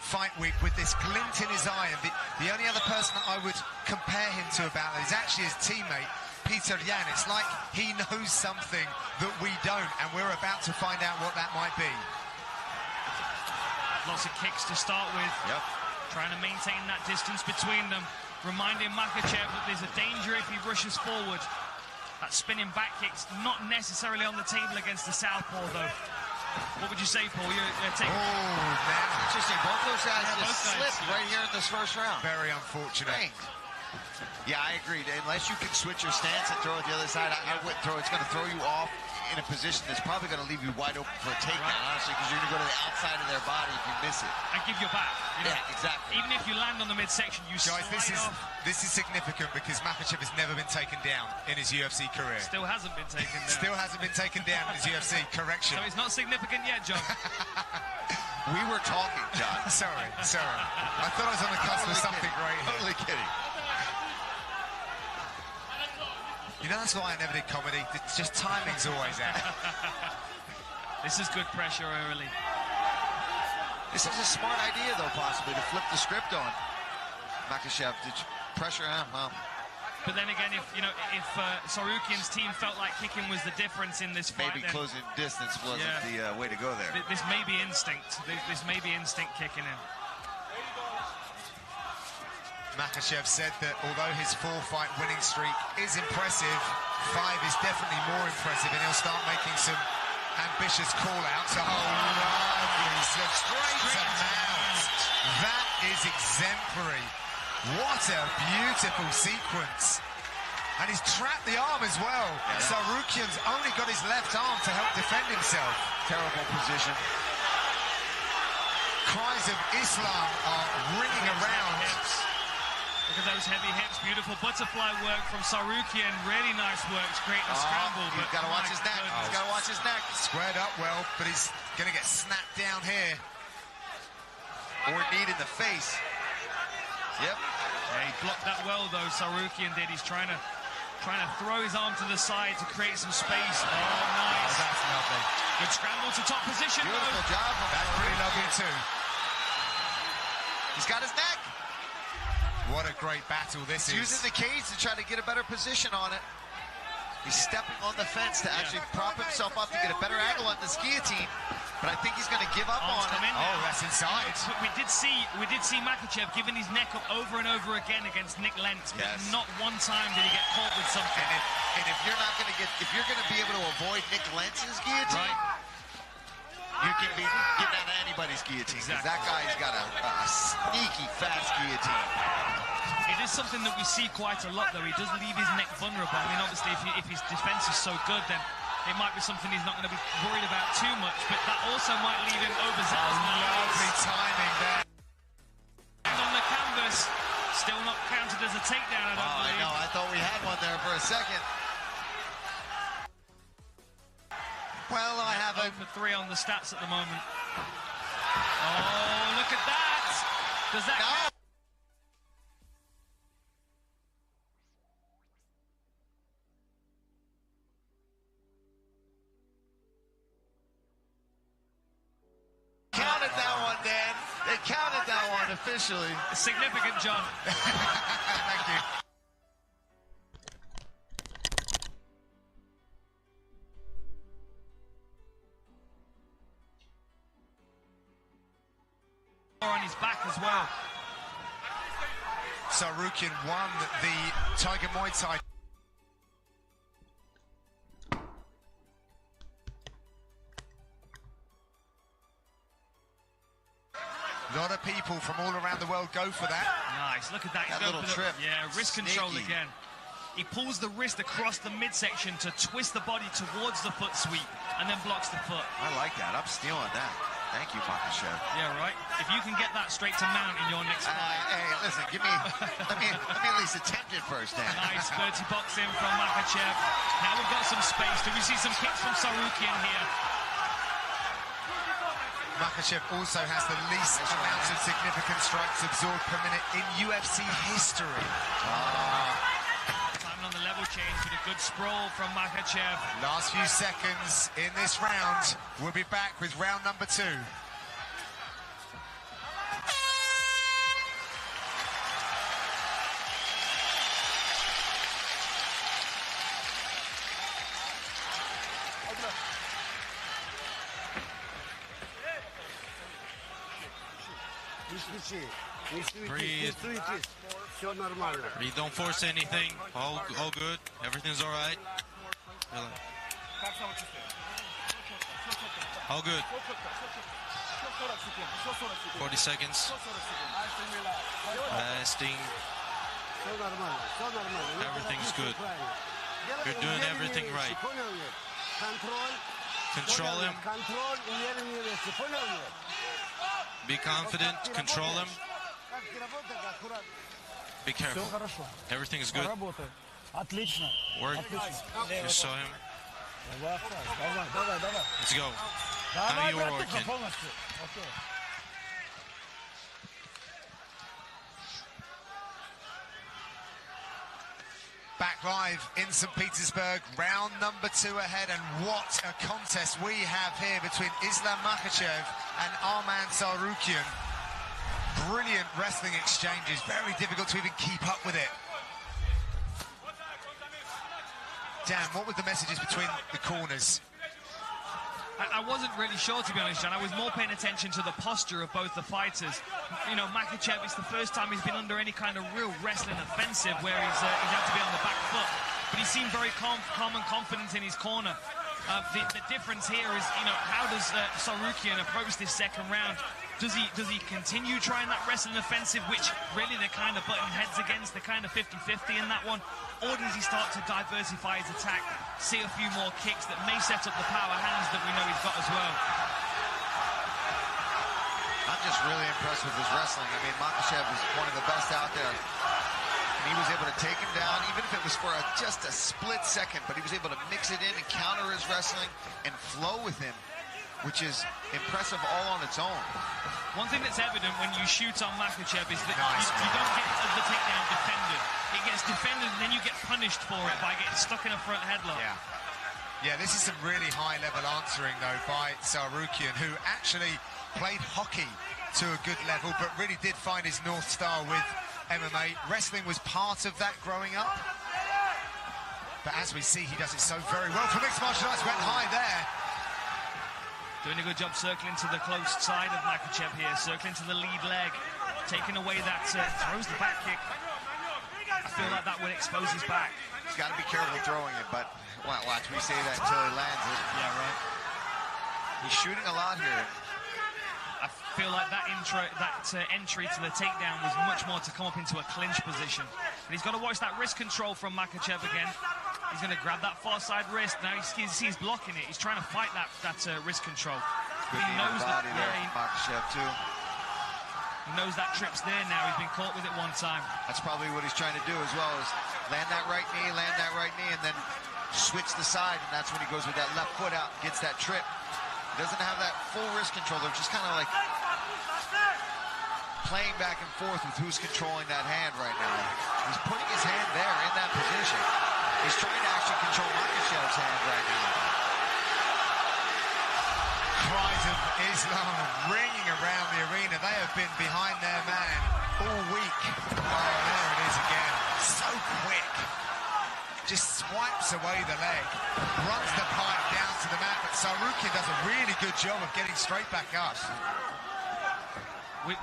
fight week with this glint in his eye, and the only other person that I would compare him to about that is actually his teammate, Peter Yan. It's like he knows something that we don't, and we're about to find out what that might be. Lots of kicks to start with. Yep. Trying to maintain that distance between them. Reminding Makhachev that there's a danger if he rushes forward. That spinning back kick's not necessarily on the table against the southpaw, though. What would you say, Paul? You're taking... Oh, man. Interesting. Both those guys just slipped right here in this first round. Very unfortunate. Dang. Yeah, I agree. Unless you can switch your stance and throw it the other side, I wouldn't throw it. It's going to throw you off in a position that's probably going to leave you wide open for a takedown, honestly, because you're going to go to the outside of their body if you miss it. And give your back. You know, yeah, exactly. Even if you land on the midsection, you Guys, slide off. this is significant because Makhachev has never been taken down in his UFC career. Still hasn't been taken down. Still hasn't been taken down in his UFC. Correction. So it's not significant yet, John. We were talking, John. Sorry. I thought I was on the cusp of something great here. Totally kidding. You know, that's why I never did comedy. It's just timing's always out. This is good pressure early. This is a smart idea, though, possibly, to flip the script on Makhachev. Did you pressure him? Well. But then again, if Sarukian's team felt like kicking was the difference in this fight, maybe closing distance wasn't the way to go there. This may be instinct. This may be instinct kicking in. Makhachev said that although his 4-fight winning streak is impressive, 5 is definitely more impressive, and he'll start making some ambitious call-outs. Oh, lovely. Straight to mount. That is exemplary. What a beautiful sequence. And he's trapped the arm as well. Yeah. Sarukian's only got his left arm to help defend himself. Terrible position. Cries of Islam are ringing around. Look at those heavy hips. Beautiful butterfly work from Sarukian. Really nice work to create a scramble. He's got to watch his neck. He's got to watch his neck. Squared up well, but he's going to get snapped down here. Or knee in the face. Yep. Yeah, he blocked that well, though, Sarukian did. He's trying to throw his arm to the side to create some space. Oh, nice. Oh, that's lovely. Good scramble to top position. Beautiful job. That's pretty lovely, too. He's got his neck. What a great battle this is. Using the cage to try to get a better position on it. He's stepping on the fence to actually prop himself up to get a better angle on this guillotine. But I think he's going to give up on it. Oh, that's inside. We did see Makhachev giving his neck up over and over again against Nick Lentz, but not one time did he get caught with something. And if you're not going to if you're going to be able to avoid Nick Lentz's guillotine, you can be getting out of anybody's guillotine. Exactly. That guy's got a sneaky fast guillotine. It is something that we see quite a lot, though. He does leave his neck vulnerable. I mean, obviously, if his defense is so good, then it might be something he's not going to be worried about too much. But that also might leave him overzealous. Lovely timing there. And on the canvas, still not counted as a takedown, I don't believe. I know. I thought we had one there for a second. Well, I have 0 for 3 on the stats at the moment. Oh, look at that! Does that count? Counted that one, Dan. They counted that one officially. Significant, John. Thank you. On his back as well. Sarukian won the Tiger Muay Thai. A lot of people from all around the world go for that. Nice, look at that. That little trip. Yeah, wrist control again. He pulls the wrist across the midsection to twist the body towards the foot sweep and then blocks the foot. I like that. I'm stealing that. Thank you, Makhachev. Yeah, right. If you can get that straight to mount in your next fight. Hey, listen, let me at least attempt it first, Dan. Nice dirty boxing from Makhachev. Now we've got some space. Do we see some kicks from Sarukian here? Makhachev also has the least amount of significant strikes absorbed per minute in UFC history. Timing on the level change with a good sprawl from Makhachev. Last few seconds in this round. We'll be back with round number 2. Breathe. Breathe. Don't force anything. All good. Everything's all right. All good. 40 seconds. Resting. Everything's good. You're doing everything right. Control him. Be confident. Control him. Be careful. Everything is good. Work. You saw him. Let's go. Now you're working. Back live in St. Petersburg, round number 2 ahead, and what a contest we have here between Imlam and Arman Tsarukyan. Brilliant wrestling exchanges, very difficult to even keep up with it. Dan, what were the messages between the corners? I wasn't really sure, to be honest, John. I was more paying attention to the posture of both the fighters. You know, Makhachev, it's the first time he's been under any kind of real wrestling offensive where he's had to be on the back foot. But he seemed very calm and confident in his corner. The difference here is, you know, how does Tsarukyan approach this second round? Does he continue trying that wrestling offensive, which really they're kind of butting heads against? They're kind of 50-50 in that one. Or does he start to diversify his attack, see a few more kicks that may set up the power hands that we know he's got as well? I'm just really impressed with his wrestling. I mean, Makhachev is one of the best out there. And he was able to take him down, even if it was for just a split second, but he was able to mix it in and counter his wrestling and flow with him, which is impressive all on its own. One thing that's evident when you shoot on Makhachev is that you don't get the takedown defended. It gets defended and then you get punished for it by getting stuck in a front headlock. Yeah, this is some really high-level answering, though, by Tsarukyan, who actually played hockey to a good level, but really did find his North Star with MMA. Wrestling was part of that growing up. But as we see, he does it so very well for mixed martial arts. Went high there. Doing a good job circling to the close side of Makhachev here, circling to the lead leg, taking away that, throws the back kick. I feel like that would expose his back. He's got to be careful throwing it, but watch, we say that until he lands it. Yeah, right. He's shooting a lot here. I feel like that entry to the takedown was much more to come up into a clinch position. And he's got to watch that wrist control from Makhachev again. He's going to grab that far side wrist. Now he's blocking it. He's trying to fight that wrist control. He knows that. Makhachev too. He knows that trip's there now. He's been caught with it one time. That's probably what he's trying to do as well, is land that right knee, and then switch the side, and that's when he goes with that left foot out and gets that trip. He doesn't have that full wrist control. They're just kind of like playing back and forth with who's controlling that hand right now. He's putting his hand there in that position. He's trying to actually control Makhachev's hand right now. Cries of Islam ringing around the arena. They have been behind their man all week. Oh, there it is again. So quick. Just swipes away the leg. Runs the pipe down to the mat, but Tsarukyan does a really good job of getting straight back up.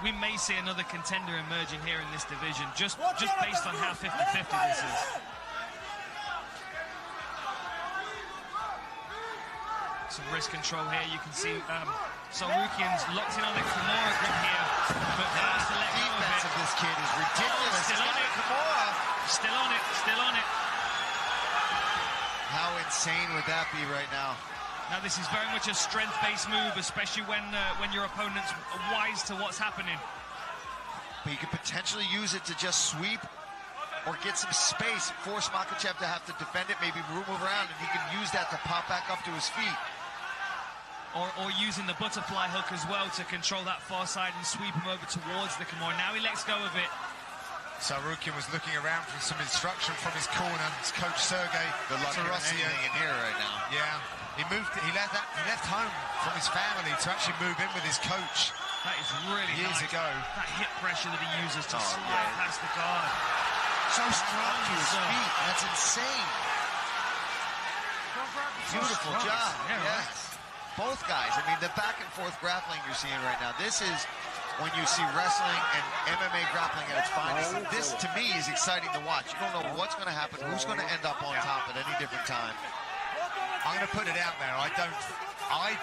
We may see another contender emerging here in this division, just based on how 50-50 this is. Some wrist control here. You can see Tsarukyan's locked in on the Kimura grip here, but has to let go of it. Of this kid is ridiculous. Still on it. Kimura. Still on it. Still on it. How insane would that be right now? Now this is very much a strength-based move, especially when your opponent's wise to what's happening. But you could potentially use it to just sweep or get some space, force Makhachev to have to defend it, maybe move around, and he can use that to pop back up to his feet. Or using the butterfly hook as well to control that far side and sweep him over towards the Kimura. Now he lets go of it. Tsarukyan was looking around for some instruction from his corner. His coach Sergey Tarosian in here right now. Yeah, he left home from his family to actually move in with his coach. That is really years nice. ago. That hip pressure that he uses to slide past the guard. So strong to his feet. That's insane. Beautiful job. Yeah, yes. Both guys. I mean, the back and forth grappling you're seeing right now. This is when you see wrestling and MMA grappling at its finest. This, to me, is exciting to watch. You don't know what's going to happen, who's going to end up on top at any different time. I'm going to put it out there. I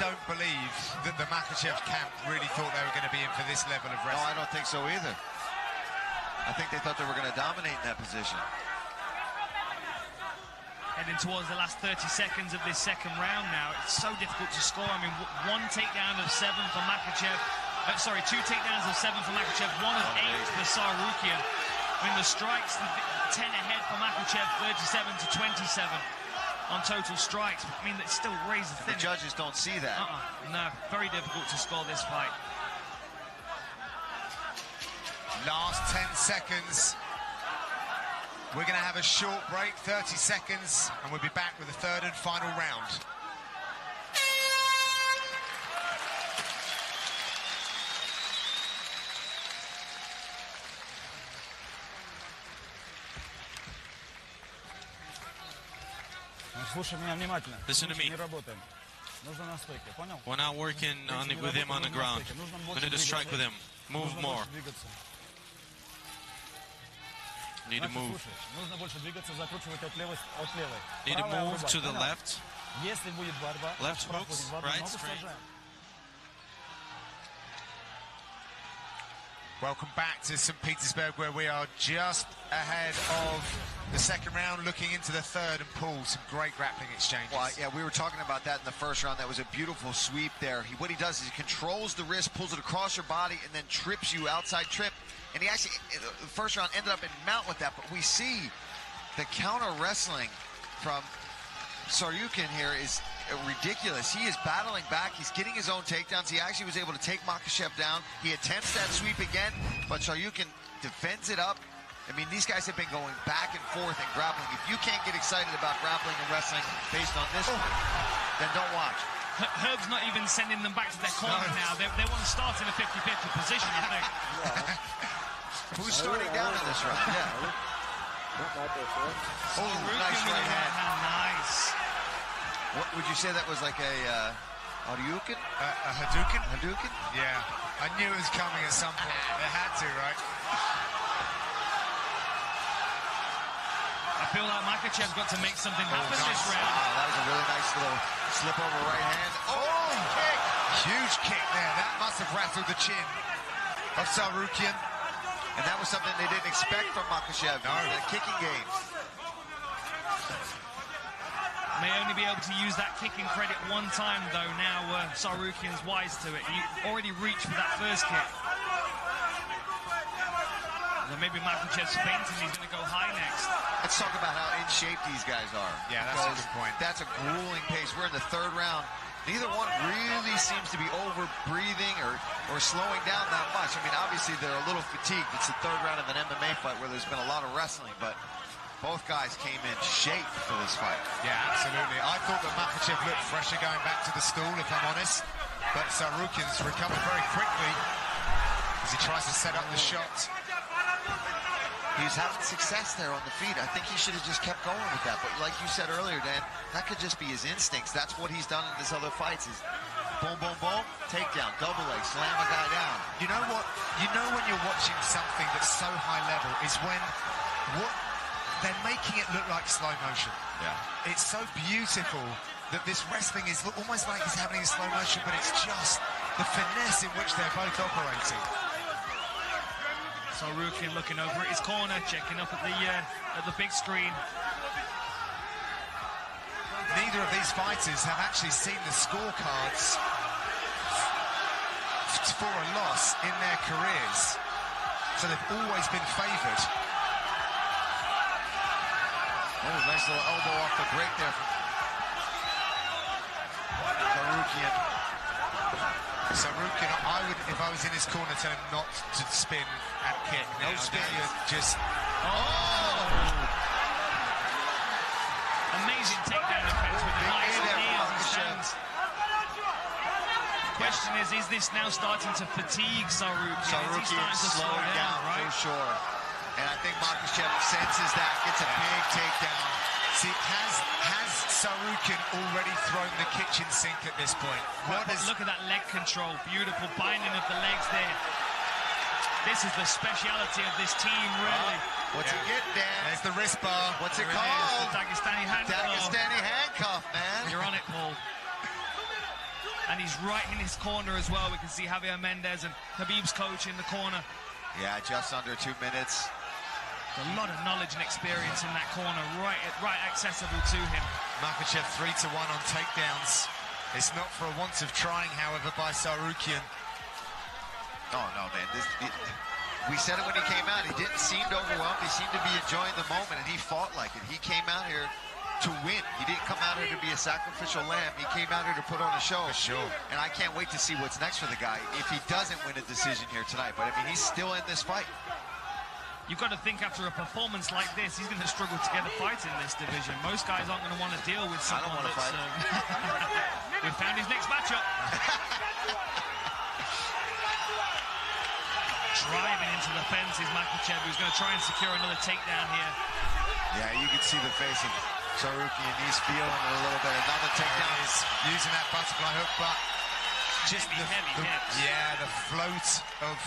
don't believe that the Makhachev camp really thought they were going to be in for this level of wrestling. No, I don't think so either. I think they thought they were going to dominate in that position. Heading towards the last 30 seconds of this second round now. It's so difficult to score. I mean, 1 takedown of 7 for Makhachev. 2 takedowns of 7 for Makhachev, 1 of 8 for Tsarukyan. I mean, the strikes, 10 ahead for Makhachev, 37 to 27 on total strikes. I mean, it's still razor thin. The judges don't see that. No, very difficult to score this fight. Last 10 seconds. We're going to have a short break, 30 seconds, and we'll be back with the third and final round. Listen to me. We're not working with him on the ground. We're going to strike with him. Move more. Need to move. Need to move to the left. Left hooks, right straight. Welcome back to St. Petersburg, where we are just ahead of the second round, looking into the third, and Paul, some great grappling exchanges. Well, yeah, we were talking about that in the first round. That was a beautiful sweep there. What he does is he controls the wrist, pulls it across your body, and then trips you, outside trip. And he actually, the first round, ended up in mount with that. But we see the counter wrestling from Tsarukyan here is ridiculous. He is battling back. He's getting his own takedowns. He actually was able to take Makhachev down. He attempts that sweep again, but Tsarukyan defends it up. I mean, these guys have been going back and forth and grappling. If you can't get excited about grappling and wrestling based on this, then don't watch. Herb's not even sending them back to their corner now. They want to start in a 50-50 position, I think. Who's starting down in this round? Yeah. Nice right hand. Nice. What would you say that was, like a Hadouken? A Hadouken? Hadouken? Yeah. I knew it was coming at some point. It had to, right? I feel like Makhachev's got to make something happen this round. That was a really nice little slip over right hand. Oh, kick! Huge kick there. That must have rattled the chin of Tsarukyan. And that was something they didn't expect from Makhachev. No. The kicking game. May only be able to use that kicking credit one time, though. Now Tsarukyan's wise to it. He already reached for that first kick. Then maybe Makhachev's fainting. He's going to go high next. Let's talk about how in shape these guys are. Yeah, that's a good point. That's a grueling pace. We're in the third round. Neither one really seems to be over-breathing or slowing down that much. I mean, obviously, they're a little fatigued. It's the third round of an MMA fight where there's been a lot of wrestling, but both guys came in shape for this fight. Yeah, absolutely. I thought that Makhachev looked fresher going back to the stool, if I'm honest. But Tsarukyan's recovered very quickly as he tries to set up the shot. He's having success there on the feet. I think he should have just kept going with that. But like you said earlier, Dan, that could just be his instincts. That's what he's done in his other fights is boom, boom, boom, takedown, double leg, slam a guy down. You know what? You know when you're watching something that's so high level is when they're making it look like slow motion. Yeah. It's so beautiful that this wrestling is almost like it's happening in slow motion, but it's just the finesse in which they're both operating. Tsarukyan looking over at his corner, checking up at the big screen. Neither of these fighters have actually seen the scorecards for a loss in their careers, so they've always been favoured. Oh, nice little elbow off the break there from Tsarukyan. Tsarukyan, I would, if I was in his corner, tell him not to spin and kick. No spin. Just... Amazing takedown defense with the nice knee on his hands. The question is this now starting to fatigue Tsarukyan? Tsarukyan slowing down, right? For sure. And I think Makhachev senses that, gets a big takedown. See, has Tsarukyan already thrown the kitchen sink at this point? Look at that leg control. Beautiful binding of the legs there. This is the speciality of this team, really. What's he getting, Dan? There's the wrist bar. What's it There called? is, the Dagestani handcuff. Dagestani handcuff, man. You're on it, Paul. And he's right in his corner as well. We can see Javier Mendez and Khabib's coach in the corner. Yeah, just under 2 minutes. A lot of knowledge and experience in that corner, right accessible to him. Makachev 3-1 on takedowns. It's not for a want of trying, however, by Sarukian. Oh, no, man. We said it when he came out. He didn't seem overwhelmed. He seemed to be enjoying the moment, and he fought like it. He came out here to win. He didn't come out here to be a sacrificial lamb. He came out here to put on a show. For sure. And I can't wait to see what's next for the guy if he doesn't win a decision here tonight. But, I mean, he's still in this fight. You've got to think after a performance like this, he's going to struggle to get a fight in this division. Most guys aren't going to want to deal with someone wanna that's... fight. We've found his next matchup. Driving into the fence is Makachev, who's going to try and secure another takedown here. Yeah, you can see the face of Sarukian. He's feeling it a little bit. Another takedown. He's using that butterfly hook, but just heavy hits. Yeah, the float of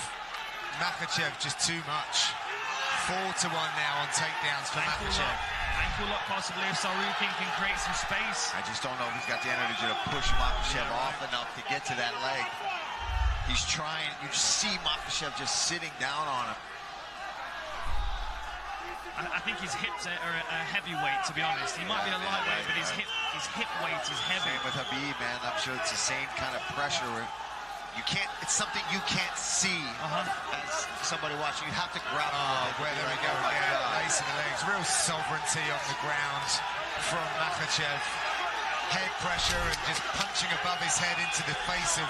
Makachev just too much. 4-1 now on takedowns for Makachev. Ankle lock possibly if Sarukian can create some space. I just don't know if he's got the energy to push Makachev off enough to get to that leg. He's trying. You see Makachev just sitting down on him. I think his hips are a heavyweight, to be honest. He might be a lightweight, but his hip weight is heavy. Same with Khabib, man. I'm sure it's the same kind of pressure. You can't. It's something you can't see as somebody watching. You have to grab. Where there we go again. Lacing the legs. Real sovereignty on the ground from Makachev. Head pressure and just punching above his head into the face of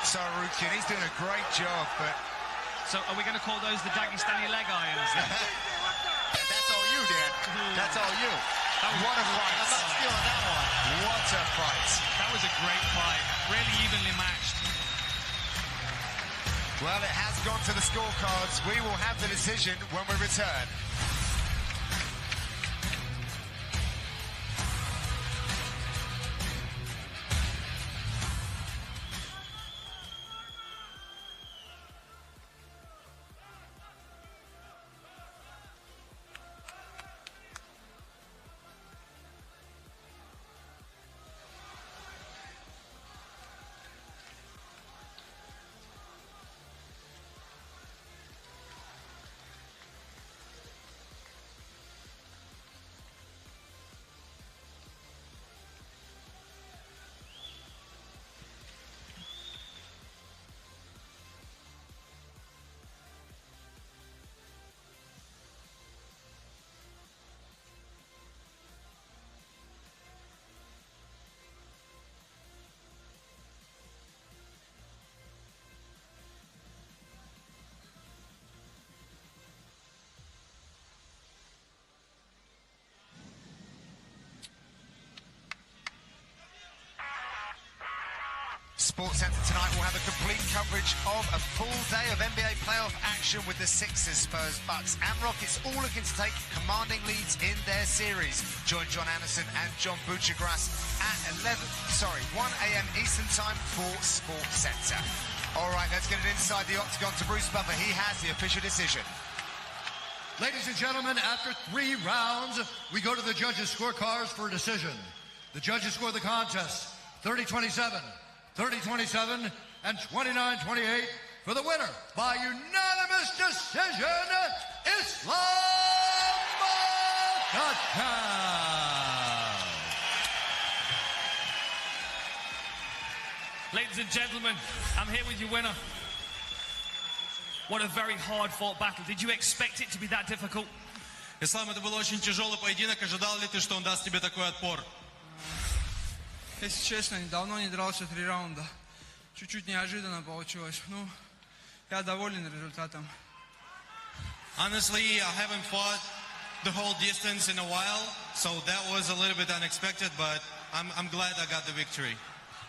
Sarukian. He's doing a great job, but... So are we going to call those the Dagestani leg irons then? That's all you, Dan. That's all you. What a fight. I'm not stealing that one. What a fight. That was a great fight. Really evenly matched. Well, it has gone to the scorecards. We will have the decision when we return. SportsCenter tonight will have a complete coverage of a full day of NBA playoff action with the Sixers, Spurs, Bucks and Rockets all looking to take commanding leads in their series. Join John Anderson and John Buchagras at 1 a.m. Eastern Time for SportsCenter. All right, let's get it inside the octagon to Bruce Buffer. He has the official decision. Ladies and gentlemen, after 3 rounds, we go to the judges' scorecards for a decision. The judges score the contest 30-27. 30-27 and 29-28 for the winner by unanimous decision, Imlam Makachev. Ladies and gentlemen, I'm here with your winner. What a very hard-fought battle. Did you expect it to be that difficult? Ислам, это был очень тяжелый поединок. Ожидал ли ты, что он даст тебе такой отпор? Если честно, давно не дрался 3 раунда. Чуть-чуть неожиданно получилось. Ну, я доволен результатом. Honestly, I haven't fought the whole distance in a while, so that was a little bit unexpected, but I'm glad I got the victory.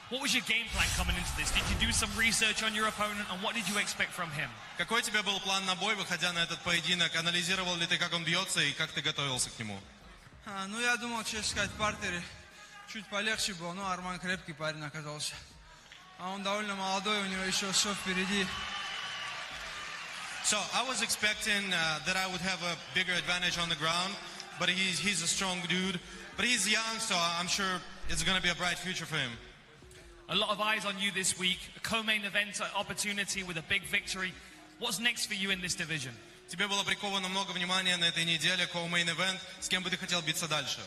What was your game plan coming into this? Did you do some research on your opponent, and what did you expect from him? Какой у тебя был план на бой, выходя на этот поединок? Анализировал ли ты, как он бьется, и как ты готовился к нему? Ну, я думал, честно сказать, в партере чуть полегче было, но Арман крепкий парень оказался. А он довольно молодой, у него еще все впереди. So I was expecting that I would have a bigger advantage on the ground, but he's a strong dude. But he's young, so I'm sure it's going to be a bright future for him. A lot of eyes on you this week. A co-main event opportunity with a big victory. What's next for you in this division? Тебе было приковано много внимания на этой неделе, co-main event. С кем бы ты хотел биться дальше?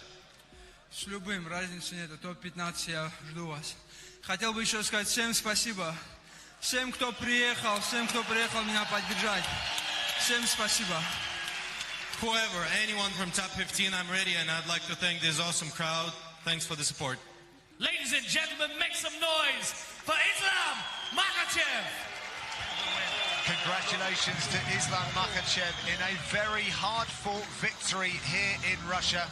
С любым, разницы нет. Топ-15 я жду вас. Хотел бы еще сказать всем спасибо. Всем, кто приехал меня поддержать. Всем спасибо. Whoever, anyone from top 15, I'm ready, and I'd like to thank this awesome crowd. Thanks for the support. Ladies and gentlemen, make some noise for Imlam Makhachev. Congratulations to Imlam Makhachev in a very hard-fought victory here in Russia.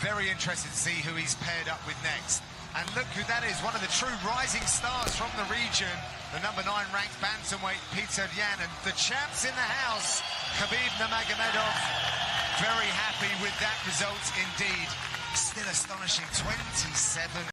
Very interested to see who he's paired up with next. And look who that is, one of the true rising stars from the region, the number 9 ranked bantamweight Peter Yan, and the champs in the house, Khabib Nurmagomedov. Very happy with that result indeed. Still astonishing, 27